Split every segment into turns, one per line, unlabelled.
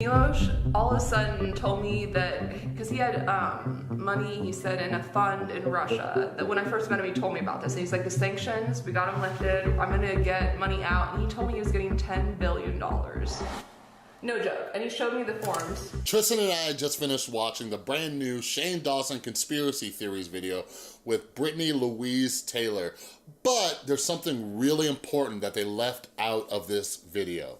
Milos all of a sudden told me that, because he had money, he said, in a fund in Russia, that when I first met him, he told me about this. And he's like, the sanctions, we got them lifted, I'm gonna get money out. And he told me he was getting $10 billion. No joke. And he showed me the forms.
Tristan and I just finished watching the brand new Shane Dawson Conspiracy Theories video with Brittani Louise Taylor. But there's something really important that they left out of this video.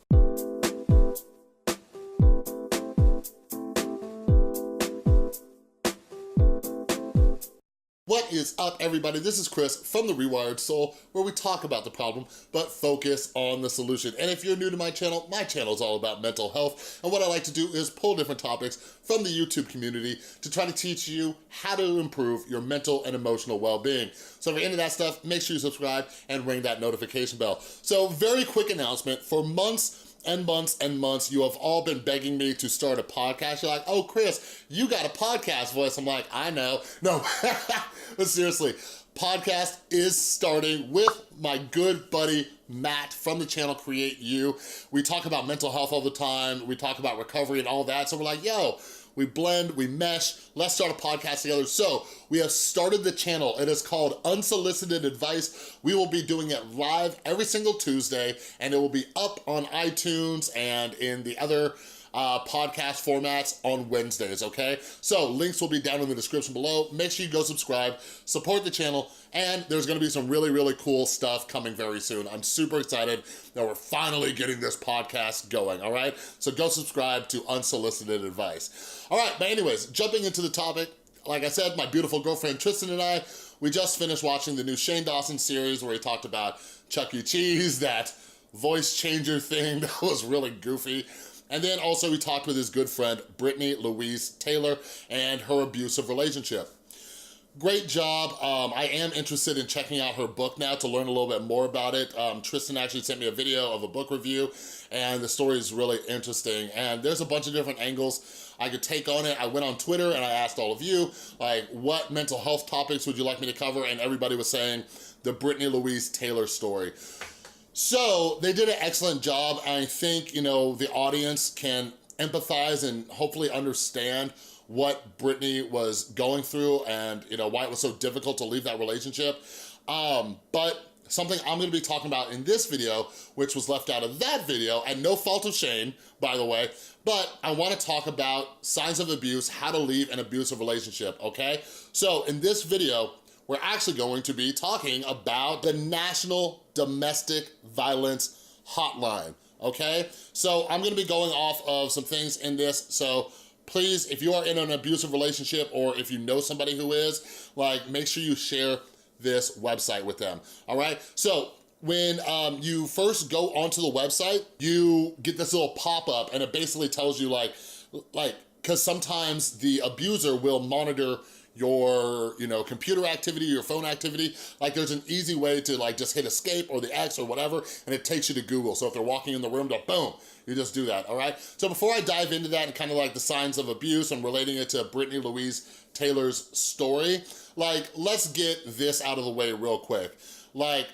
What is up, everybody? This is Chris from The Rewired Soul, where we talk about the problem, but focus on the solution. And if you're new to my channel is all about mental health. And what I like to do is pull different topics from the YouTube community to try to teach you how to improve your mental and emotional well-being. So if you're into that stuff, make sure you subscribe and ring that notification bell. So very quick announcement. For months and months and months, you have all been begging me to start a podcast. You're like, oh, Chris, you got a podcast voice. I'm like, I know. No, but seriously, podcast is starting with my good buddy, Matt, from the channel Create You. We talk about mental health all the time. We talk about recovery and all that. So we're like, yo, we blend, we mesh, let's start a podcast together. So we have started the channel. It is called Unsolicited Advice. We will be doing it live every single Tuesday, and it will be up on iTunes and in the other podcast formats on Wednesdays, okay? So links will be down in the description below. Make sure you go subscribe, support the channel, and there's gonna be some really, really cool stuff coming very soon. I'm super excited that we're finally getting this podcast going, all right? So go subscribe to Unsolicited Advice. All right, but anyways, jumping into the topic, like I said, my beautiful girlfriend Tristan and I, we just finished watching the new Shane Dawson series where he talked about Chuck E. Cheese, that voice changer thing that was really goofy. And then also we talked with his good friend, Brittani Louise Taylor, and her abusive relationship. Great job. I am interested in checking out her book now to learn a little bit more about it. Tristan actually sent me a video of a book review, and the story is really interesting. And there's a bunch of different angles I could take on it. I went on Twitter and I asked all of you, like, what mental health topics would you like me to cover? And everybody was saying the Brittani Louise Taylor story. So they did an excellent job. I think, you know, the audience can empathize and hopefully understand what Brittani was going through and, you know, why it was so difficult to leave that relationship. But something I'm gonna be talking about in this video, which was left out of that video, and no fault of Shane, by the way, but I wanna talk about signs of abuse, how to leave an abusive relationship, okay? So in this video, we're actually going to be talking about the National Domestic Violence Hotline, okay? So I'm gonna be going off of some things in this, so please, if you are in an abusive relationship or if you know somebody who is, like, make sure you share this website with them, all right? So when you first go onto the website, you get this little pop-up and it basically tells you like, because sometimes the abuser will monitor your, you know, computer activity, your phone activity. Like, there's an easy way to like just hit escape or the X or whatever, and it takes you to Google. So if they're walking in the room, boom, you just do that, all right? So before I dive into that and kind of like the signs of abuse and relating it to Brittani Louise Taylor's story, like, let's get this out of the way real quick. Like,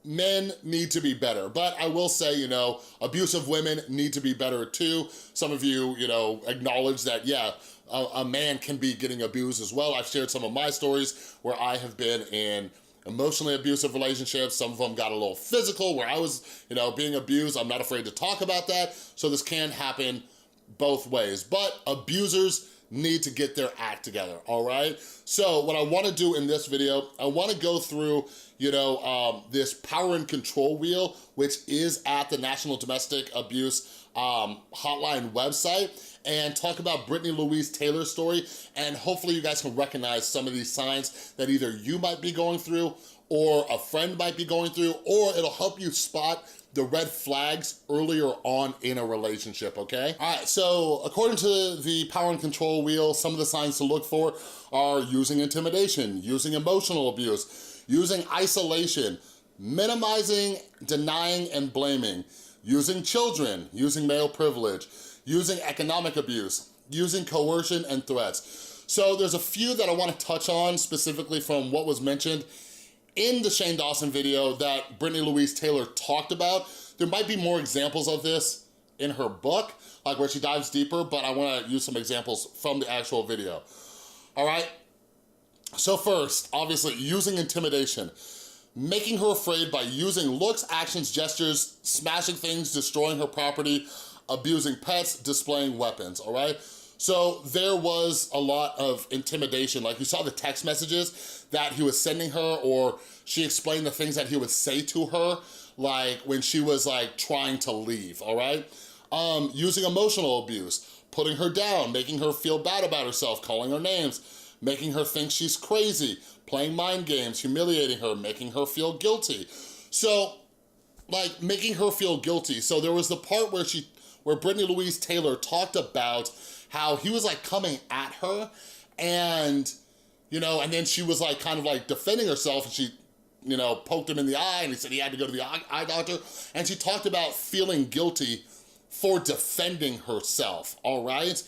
men need to be better, but I will say, you know, abusive women need to be better too. Some of you, you know, acknowledge that, yeah, a man can be getting abused as well. I've shared some of my stories where I have been in emotionally abusive relationships. Some of them got a little physical where I was, you know, being abused. I'm not afraid to talk about that. So this can happen both ways, but abusers need to get their act together, all right? So what I wanna do in this video, I wanna go through, you know, this power and control wheel, which is at the National Domestic Abuse Hotline website, and talk about Brittani Louise Taylor's story, and hopefully you guys can recognize some of these signs that either you might be going through or a friend might be going through, or it'll help you spot the red flags earlier on in a relationship, okay? All right, so according to the power and control wheel, some of the signs to look for are using intimidation, using emotional abuse, using isolation, minimizing, denying, and blaming, using children, using male privilege, using economic abuse, using coercion and threats. So there's a few that I wanna touch on specifically from what was mentioned in the Shane Dawson video that Brittani Louise Taylor talked about. There might be more examples of this in her book, like where she dives deeper, but I wanna use some examples from the actual video. All right? So first, obviously, using intimidation. Making her afraid by using looks, actions, gestures, smashing things, destroying her property, abusing pets, displaying weapons, all right? So there was a lot of intimidation. Like you saw the text messages that he was sending her, or she explained the things that he would say to her, like when she was like trying to leave, all right? Using emotional abuse, putting her down, making her feel bad about herself, calling her names, making her think she's crazy, playing mind games, humiliating her, making her feel guilty. So, like, making her feel guilty. So there was the part where Brittani Louise Taylor talked about how he was like coming at her and, you know, and then she was like kind of like defending herself, and she, you know, poked him in the eye, and he said he had to go to the eye doctor. And she talked about feeling guilty for defending herself, all right?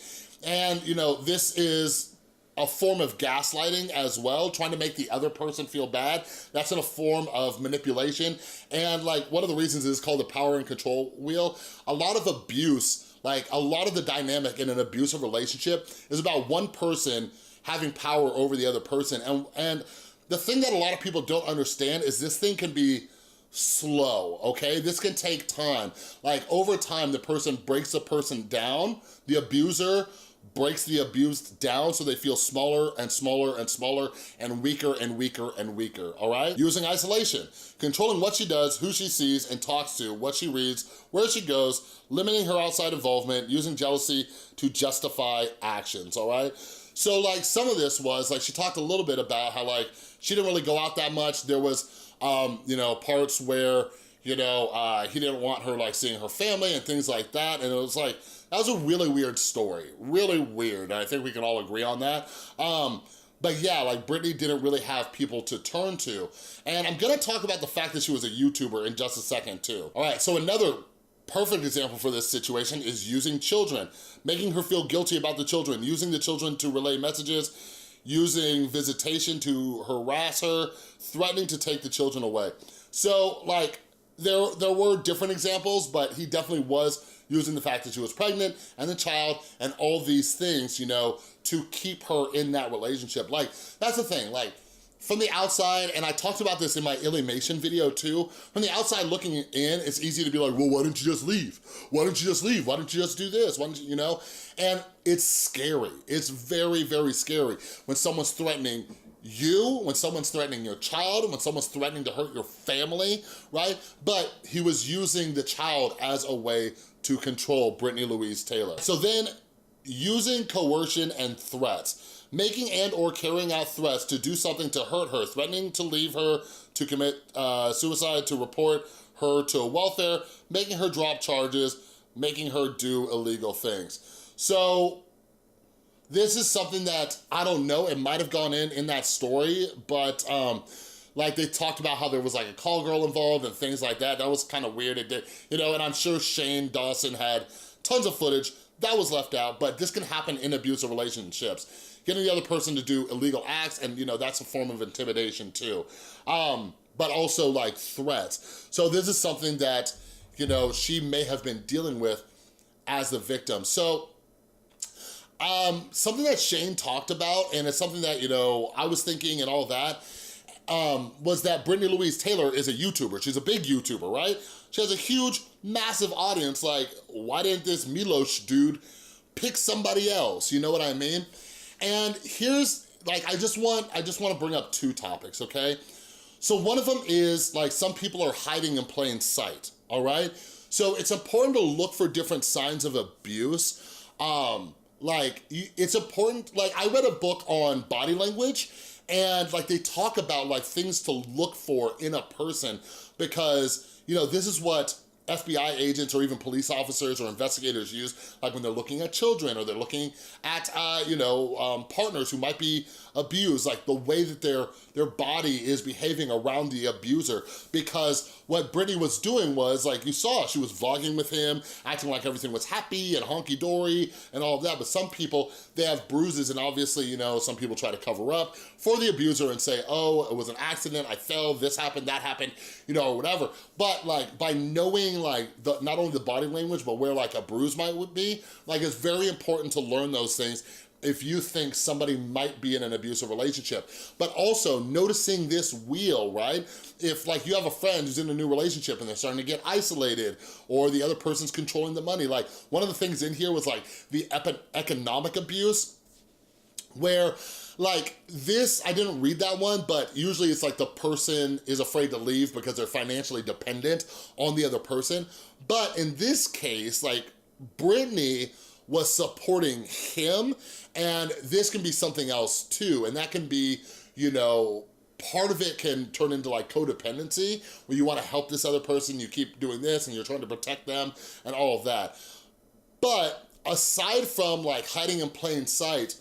And, you know, this is a form of gaslighting as well, trying to make the other person feel bad. That's in a form of manipulation. And like, one of the reasons is called the power and control wheel. A lot of abuse, like a lot of the dynamic in an abusive relationship is about one person having power over the other person. And the thing that a lot of people don't understand is this thing can be slow, okay? This can take time. Like over time, the person breaks the person down, the abuser breaks the abused down so they feel smaller and smaller and smaller and weaker and weaker and weaker, all right? Using isolation, controlling what she does, who she sees and talks to, what she reads, where she goes, limiting her outside involvement, using jealousy to justify actions, all right? So like some of this was, like she talked a little bit about how like she didn't really go out that much. There was, you know, parts where, you know, he didn't want her like seeing her family and things like that. And it was like, that was a really weird story, really weird. And I think we can all agree on that. But yeah, like Brittani didn't really have people to turn to. And I'm gonna talk about the fact that she was a YouTuber in just a second too. All right, so another perfect example for this situation is using children, making her feel guilty about the children, using the children to relay messages, using visitation to harass her, threatening to take the children away. So like, there were different examples, but he definitely was using the fact that she was pregnant and the child and all these things, you know, to keep her in that relationship. Like, that's the thing, like, from the outside, and I talked about this in my Alienation video too, from the outside looking in, it's easy to be like, well, why didn't you just leave? Why didn't you just leave? Why didn't you just do this? Why didn't you know? And it's scary. It's very, very scary when someone's threatening you, when someone's threatening your child, when someone's threatening to hurt your family, right? But he was using the child as a way to control Brittani Louise Taylor. So then, using coercion and threats, making and or carrying out threats to do something to hurt her, threatening to leave her, to commit suicide, to report her to welfare, making her drop charges, making her do illegal things. So this is something that, I don't know, it might have gone in that story, but like they talked about how there was like a call girl involved and things like that. That was kind of weird. It did, you know, and I'm sure Shane Dawson had tons of footage that was left out, but this can happen in abusive relationships. Getting the other person to do illegal acts, and you know, that's a form of intimidation too. But also like threats. So this is something that, you know, she may have been dealing with as the victim. So something that Shane talked about, and it's something that, you know, I was thinking and all that, was that Brittani Louise Taylor is a YouTuber. She's a big YouTuber, right? She has a huge, massive audience. Like, why didn't this Milos dude pick somebody else? You know what I mean? And here's, like, I just want to bring up two topics, okay? So one of them is, like, some people are hiding in plain sight, all right? So it's important to look for different signs of abuse. Like, it's important, like, I read a book on body language, and like they talk about like things to look for in a person, because, you know, this is what FBI agents or even police officers or investigators use, like when they're looking at children or they're looking at, you know, partners who might be abused, like the way that their body is behaving around the abuser. Because what Brittani was doing was, like you saw, she was vlogging with him, acting like everything was happy and honky-dory and all of that. But some people, they have bruises, and obviously, you know, some people try to cover up for the abuser and say, oh, it was an accident, I fell, this happened, that happened, you know, or whatever. But like, by knowing reading like not only the body language, but where like a bruise might be. Like it's very important to learn those things if you think somebody might be in an abusive relationship. But also noticing this wheel, right? If like you have a friend who's in a new relationship and they're starting to get isolated, or the other person's controlling the money. Like one of the things in here was like the economic abuse, where like this, I didn't read that one, but usually it's like the person is afraid to leave because they're financially dependent on the other person. But in this case, like Brittani was supporting him, and this can be something else too. And that can be, you know, part of it can turn into like codependency, where you wanna help this other person, you keep doing this and you're trying to protect them and all of that. But aside from like hiding in plain sight,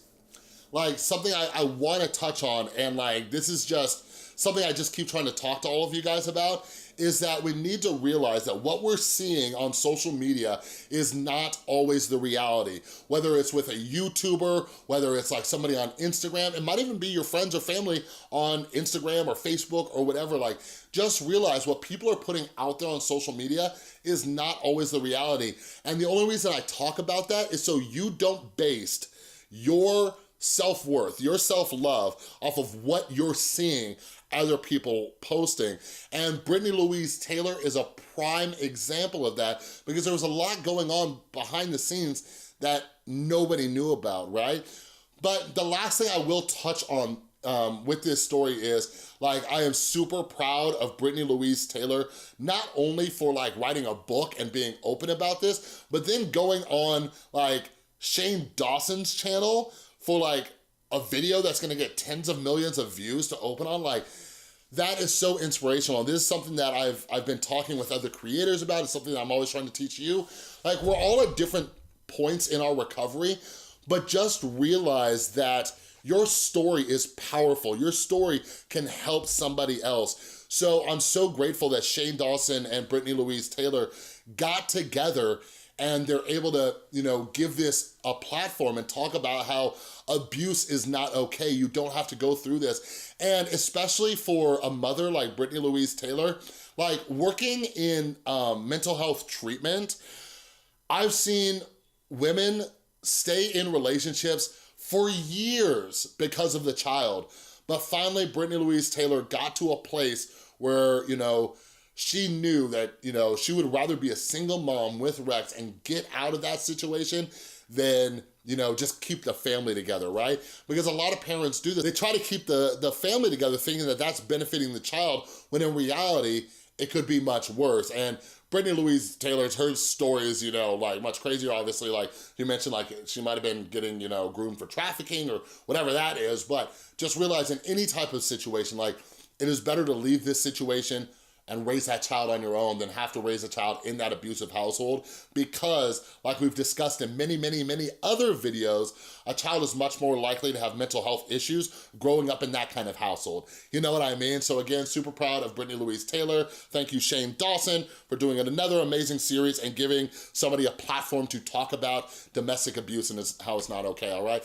like something I wanna touch on, and like this is just something I just keep trying to talk to all of you guys about, is that we need to realize that what we're seeing on social media is not always the reality. Whether it's with a YouTuber, whether it's like somebody on Instagram, it might even be your friends or family on Instagram or Facebook or whatever. Like, just realize what people are putting out there on social media is not always the reality. And the only reason I talk about that is so you don't base your self-worth, your self-love off of what you're seeing other people posting. And Brittani Louise Taylor is a prime example of that, because there was a lot going on behind the scenes that nobody knew about, right? But the last thing I will touch on with this story is, like, I am super proud of Brittani Louise Taylor, not only for like writing a book and being open about this, but then going on like Shane Dawson's channel for like a video that's gonna get tens of millions of views to open on. Like, that is so inspirational. This is something that I've been talking with other creators about. It's something that I'm always trying to teach you. Like, we're all at different points in our recovery, but just realize that your story is powerful. Your story can help somebody else. So I'm so grateful that Shane Dawson and Brittani Louise Taylor got together and they're able to, you know, give this a platform and talk about how abuse is not okay. You don't have to go through this. And especially for a mother like Brittani Louise Taylor, like working in mental health treatment, I've seen women stay in relationships for years because of the child. But finally, Brittani Louise Taylor got to a place where, you know, she knew that, you know, she would rather be a single mom with Rex and get out of that situation than, you know, just keep the family together, right? Because a lot of parents do this. They try to keep the family together thinking that that's benefiting the child, when in reality, it could be much worse. And Brittani Louise Taylor's, her story is, you know, like much crazier, obviously. Like you mentioned, like she might've been getting, you know, groomed for trafficking or whatever that is, but just realize in any type of situation, like it is better to leave this situation and raise that child on your own than have to raise a child in that abusive household, because like we've discussed in many, many, many other videos, a child is much more likely to have mental health issues growing up in that kind of household. You know what I mean? So again, super proud of Brittani Louise Taylor. Thank you, Shane Dawson, for doing another amazing series and giving somebody a platform to talk about domestic abuse and how it's not okay, all right?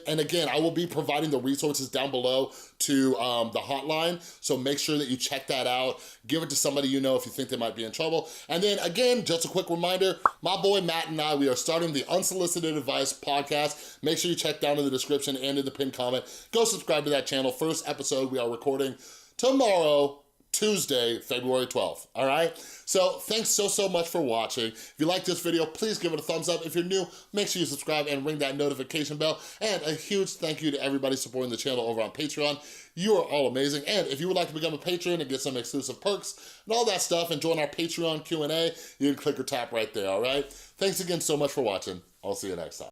And again, I will be providing the resources down below to the hotline, so make sure that you check that out. Give it to somebody you know if you think they might be in trouble. And then again, just a quick reminder, my boy Matt and I, we are starting the Unsolicited Advice podcast. Make sure you check down in the description and in the pinned comment. Go subscribe to that channel. First episode we are recording tomorrow, Tuesday, February 12th, all right? So thanks so much for watching. If you like this video, please give it a thumbs up. If you're new, make sure you subscribe and ring that notification bell. And a huge thank you to everybody supporting the channel over on Patreon. You are all amazing. And if you would like to become a patron and get some exclusive perks and all that stuff and join our Patreon Q&A, you can click or tap right there, all right? Thanks again so much for watching. I'll see you next time.